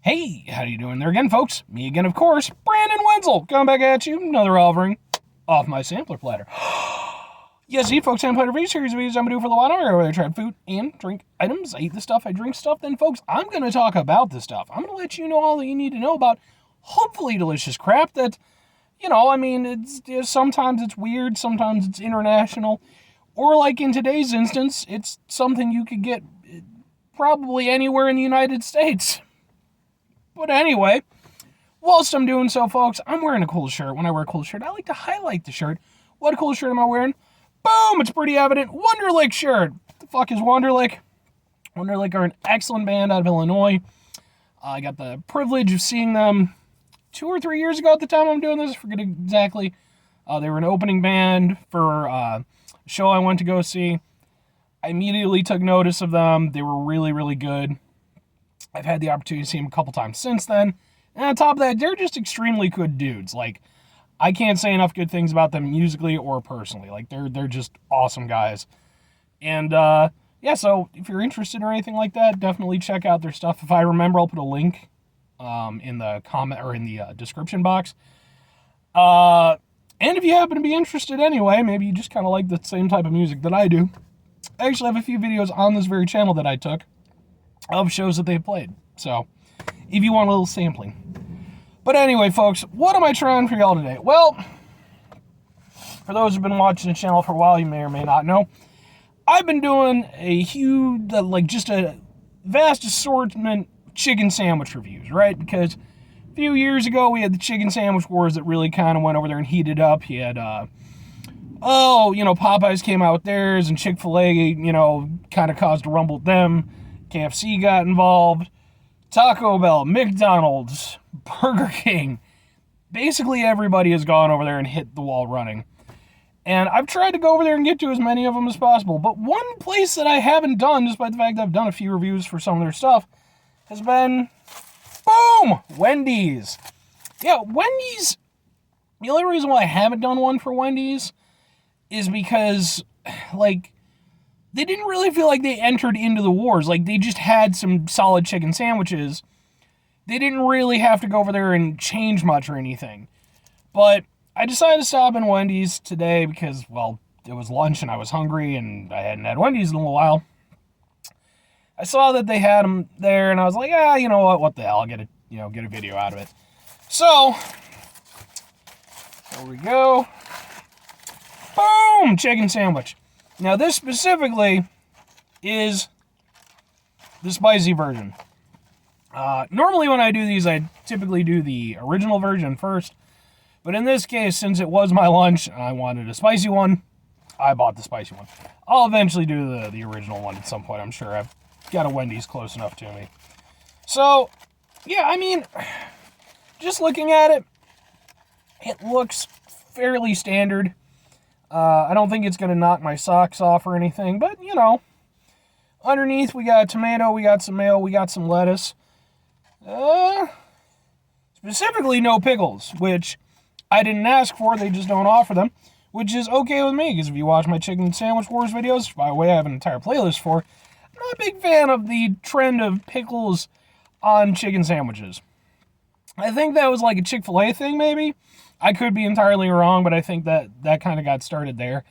Hey, how you doing there again, folks? Me again, of course, Brandon Wenzel, coming back at you, another offering off my sampler platter. Yes, folks, sampler platter series of videos I'm going to do for the while area where I try food and drink items. I eat the stuff, I drink stuff, then, folks, I'm going to talk about the stuff. I'm going to let you know all that you need to know about hopefully delicious crap that, sometimes it's weird, sometimes it's international, or like in today's instance, it's something you could get probably anywhere in the United States. But anyway, whilst I'm doing so, folks, I'm wearing a cool shirt. When I wear a cool shirt, I like to highlight the shirt. What cool shirt am I wearing? Boom! It's pretty evident. Wonderlic shirt. What the fuck is Wonderlic? Wonderlic are an excellent band out of Illinois. I got the privilege of seeing them 2 or 3 years ago at the time I'm doing this. I forget exactly. They were an opening band for a show I went to go see. I immediately took notice of them. They were really, really good. I've had the opportunity to see them a couple times since then. And on top of that, they're just extremely good dudes. Like, I can't say enough good things about them musically or personally. Like, they're just awesome guys. And, so if you're interested or anything like that, definitely check out their stuff. If I remember, I'll put a link in the comment or in the description box. And if you happen to be interested anyway, maybe you just kind of like the same type of music that I do. I actually have a few videos on this very channel that I took of shows that they played. So, if you want a little sampling. But anyway, folks, what am I trying for y'all today? Well, for those who've been watching the channel for a while, you may or may not know, I've been doing a huge, just a vast assortment chicken sandwich reviews, right? Because a few years ago, we had the chicken sandwich wars that really kind of went over there and heated up. You had, Popeyes came out with theirs, and Chick-fil-A, kind of caused a rumble with them. KFC got involved, Taco Bell, McDonald's, Burger King. Basically everybody has gone over there and hit the wall running. And I've tried to go over there and get to as many of them as possible. But one place that I haven't done, despite the fact that I've done a few reviews for some of their stuff, has been, boom, Wendy's. Yeah, Wendy's, the only reason why I haven't done one for Wendy's is because, they didn't really feel like they entered into the wars. Like, they just had some solid chicken sandwiches. They didn't really have to go over there and change much or anything. But I decided to stop in Wendy's today because, well, it was lunch and I was hungry and I hadn't had Wendy's in a little while. I saw that they had them there and I was like, you know what the hell, I'll get a video out of it. So, there we go. Boom! Chicken sandwich. Now, this specifically is the spicy version. Normally when I do these, I typically do the original version first. But in this case, since it was my lunch and I wanted a spicy one, I bought the spicy one. I'll eventually do the original one at some point, I'm sure. I've got a Wendy's close enough to me. So, yeah, just looking at it, it looks fairly standard. I don't think it's going to knock my socks off or anything, but, underneath we got tomato, we got some mayo, we got some lettuce. Specifically no pickles, which I didn't ask for, they just don't offer them, which is okay with me, because if you watch my Chicken Sandwich Wars videos, by the way, I have an entire playlist for, I'm not a big fan of the trend of pickles on chicken sandwiches. I think that was like a Chick-fil-A thing, maybe. I could be entirely wrong, but I think that kind of got started there.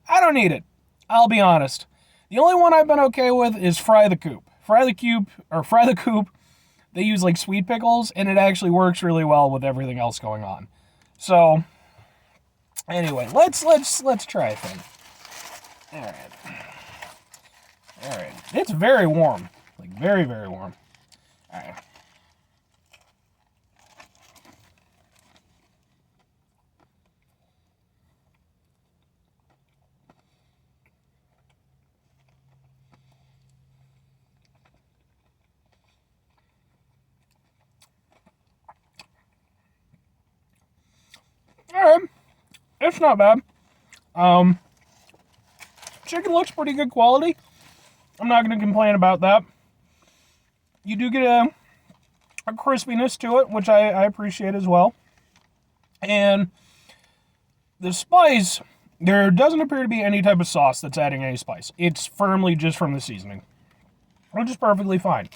I don't need it. I'll be honest. The only one I've been okay with is Fry the Coop. Fry the Coop, they use like sweet pickles, and it actually works really well with everything else going on. So, anyway, let's try a thing. All right. It's very warm. Like, very, very warm. All right. Alright, it's not bad. Chicken looks pretty good quality. I'm not going to complain about that. You do get a crispiness to it, which I appreciate as well. And the spice, there doesn't appear to be any type of sauce that's adding any spice. It's firmly just from the seasoning, which is perfectly fine.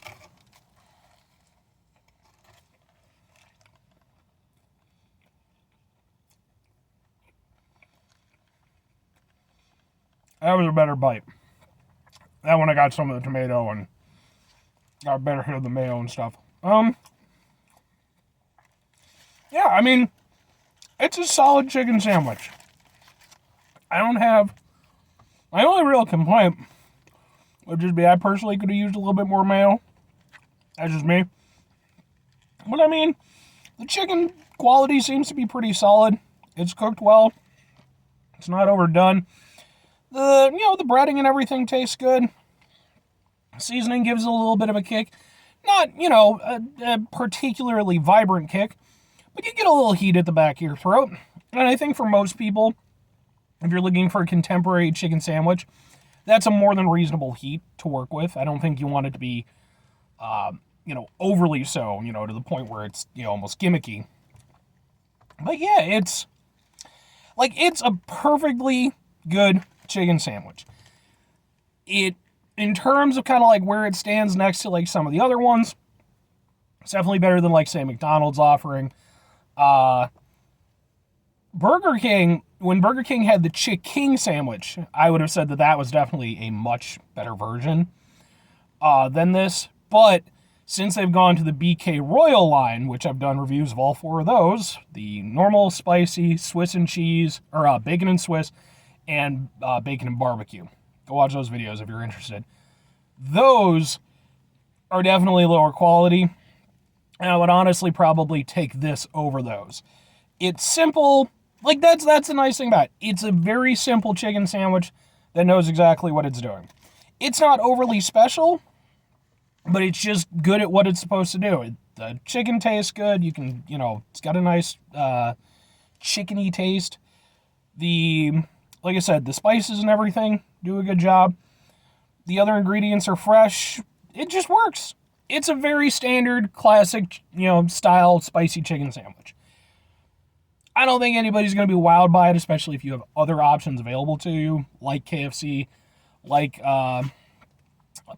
That was a better bite. That one I got some of the tomato and got a better hit of the mayo and stuff. Yeah, I mean, it's a solid chicken sandwich. I don't have... My only real complaint would just be I personally could have used a little bit more mayo. That's just me. But I mean, the chicken quality seems to be pretty solid. It's cooked well. It's not overdone. The breading and everything tastes good. Seasoning gives it a little bit of a kick. Not, a particularly vibrant kick, but you get a little heat at the back of your throat. And I think for most people, if you're looking for a contemporary chicken sandwich, that's a more than reasonable heat to work with. I don't think you want it to be, overly so, to the point where it's, almost gimmicky. But yeah, it's a perfectly good chicken sandwich. In terms of kind of like where it stands next to like some of the other ones, it's definitely better than like, say, McDonald's offering. Burger King, when Burger King had the Chick King sandwich, I would have said that was definitely a much better version than this. But since they've gone to the BK Royal line, which I've done reviews of all 4 of those, the normal, spicy, Swiss and cheese, or bacon and Swiss, and bacon and barbecue. Go watch those videos if you're interested. Those are definitely lower quality, and I would honestly probably take this over those. It's simple. Like, that's the nice thing about it. It's a very simple chicken sandwich that knows exactly what it's doing. It's not overly special, but it's just good at what it's supposed to do. The chicken tastes good. You can, it's got a nice chickeny taste. Like I said, the spices and everything do a good job. The other ingredients are fresh. It just works. It's a very standard, classic, style spicy chicken sandwich. I don't think anybody's going to be wowed by it, especially if you have other options available to you, like KFC, like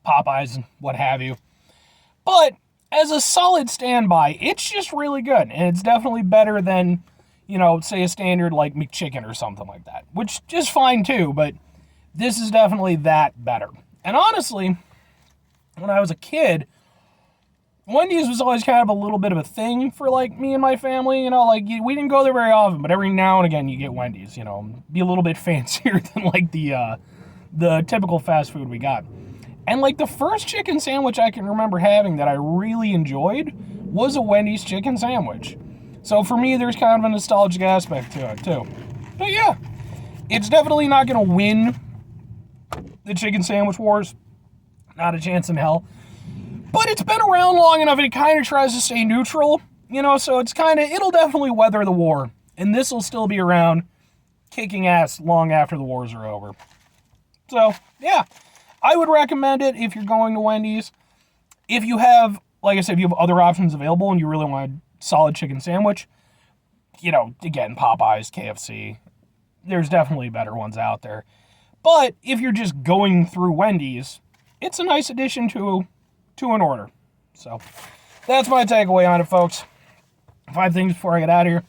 Popeyes, and what have you. But as a solid standby, it's just really good. And it's definitely better than, say a standard like McChicken or something like that, which is fine too, but this is definitely that better. And honestly, when I was a kid, Wendy's was always kind of a little bit of a thing for, like, me and my family, we didn't go there very often, but every now and again you get Wendy's, be a little bit fancier than, like, the typical fast food we got. And, like, the first chicken sandwich I can remember having that I really enjoyed was a Wendy's chicken sandwich. So for me, there's kind of a nostalgic aspect to it, too. But yeah, it's definitely not going to win the chicken sandwich wars. Not a chance in hell. But it's been around long enough and it kind of tries to stay neutral, so it'll definitely weather the war. And this will still be around kicking ass long after the wars are over. So, yeah, I would recommend it if you're going to Wendy's. If you have, like I said, if you have other options available and you really want a solid chicken sandwich, again, Popeyes, KFC, there's definitely better ones out there. But if you're just going through Wendy's, it's a nice addition to an order. So that's my takeaway on it, folks. 5 things before I get out of here.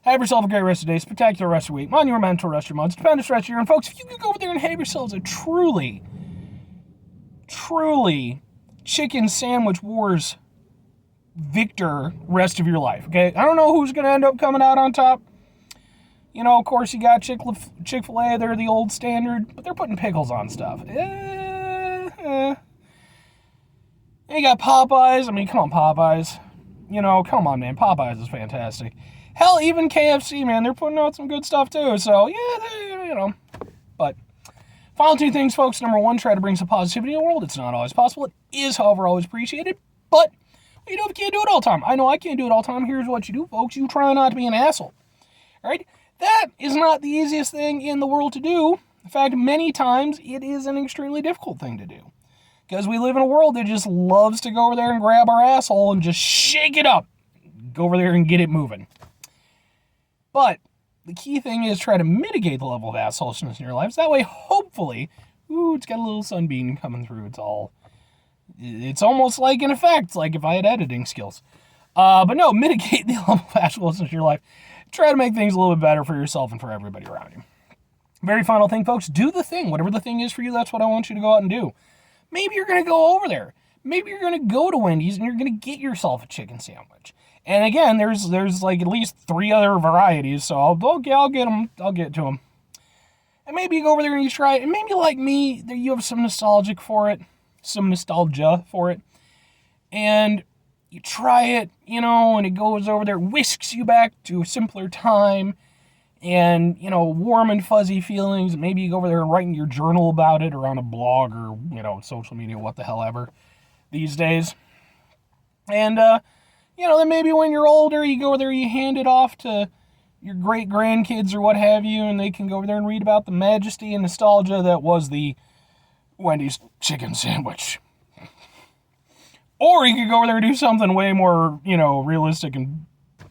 Have yourself a great rest of the day, spectacular rest of the week, monumental rest of your month, stupendous rest of your year. And folks, if you could go over there and have yourselves a truly chicken sandwich wars victor rest of your life, okay? I don't know who's going to end up coming out on top. Of course, you got Chick-fil-A, they're the old standard, but they're putting pickles on stuff. You got Popeyes. I mean, come on, Popeyes. Come on, man. Popeyes is fantastic. Hell, even KFC, man, they're putting out some good stuff, too. So, yeah, But, final 2 things, folks. Number 1, try to bring some positivity in the world. It's not always possible. It is, however, always appreciated. But, you can't do it all the time. I know I can't do it all the time. Here's what you do, folks. You try not to be an asshole. All right? That is not the easiest thing in the world to do. In fact, many times, it is an extremely difficult thing to do. Because we live in a world that just loves to go over there and grab our asshole and just shake it up. Go over there and get it moving. But the key thing is try to mitigate the level of assholeness in your lives. That way, hopefully, it's got a little sunbeam coming through. It's almost like an effect, like if I had editing skills. But no, mitigate the level of assholeness in your life. Try to make things a little bit better for yourself and for everybody around you. Very final thing, folks, do the thing. Whatever the thing is for you, that's what I want you to go out and do. Maybe you're going to go over there. Maybe you're going to go to Wendy's and you're going to get yourself a chicken sandwich. And again, there's like at least 3 other varieties, so I'll get them. I'll get to them. And maybe you go over there and you try it. And maybe like me, you have some nostalgia for it. And you try it, and it goes over there, whisks you back to a simpler time. And, warm and fuzzy feelings. Maybe you go over there and write in your journal about it or on a blog or, social media, what the hell ever these days. And, then maybe when you're older, you go over there, you hand it off to your great-grandkids or what have you, and they can go over there and read about the majesty and nostalgia that was the Wendy's chicken sandwich. Or you could go over there and do something way more, realistic and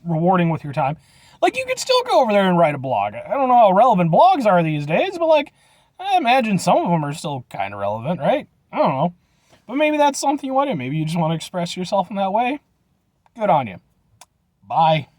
rewarding with your time. Like, you could still go over there and write a blog. I don't know how relevant blogs are these days, but, I imagine some of them are still kind of relevant, right? I don't know. But maybe that's something you want to do. Maybe you just want to express yourself in that way. Good on you. Bye.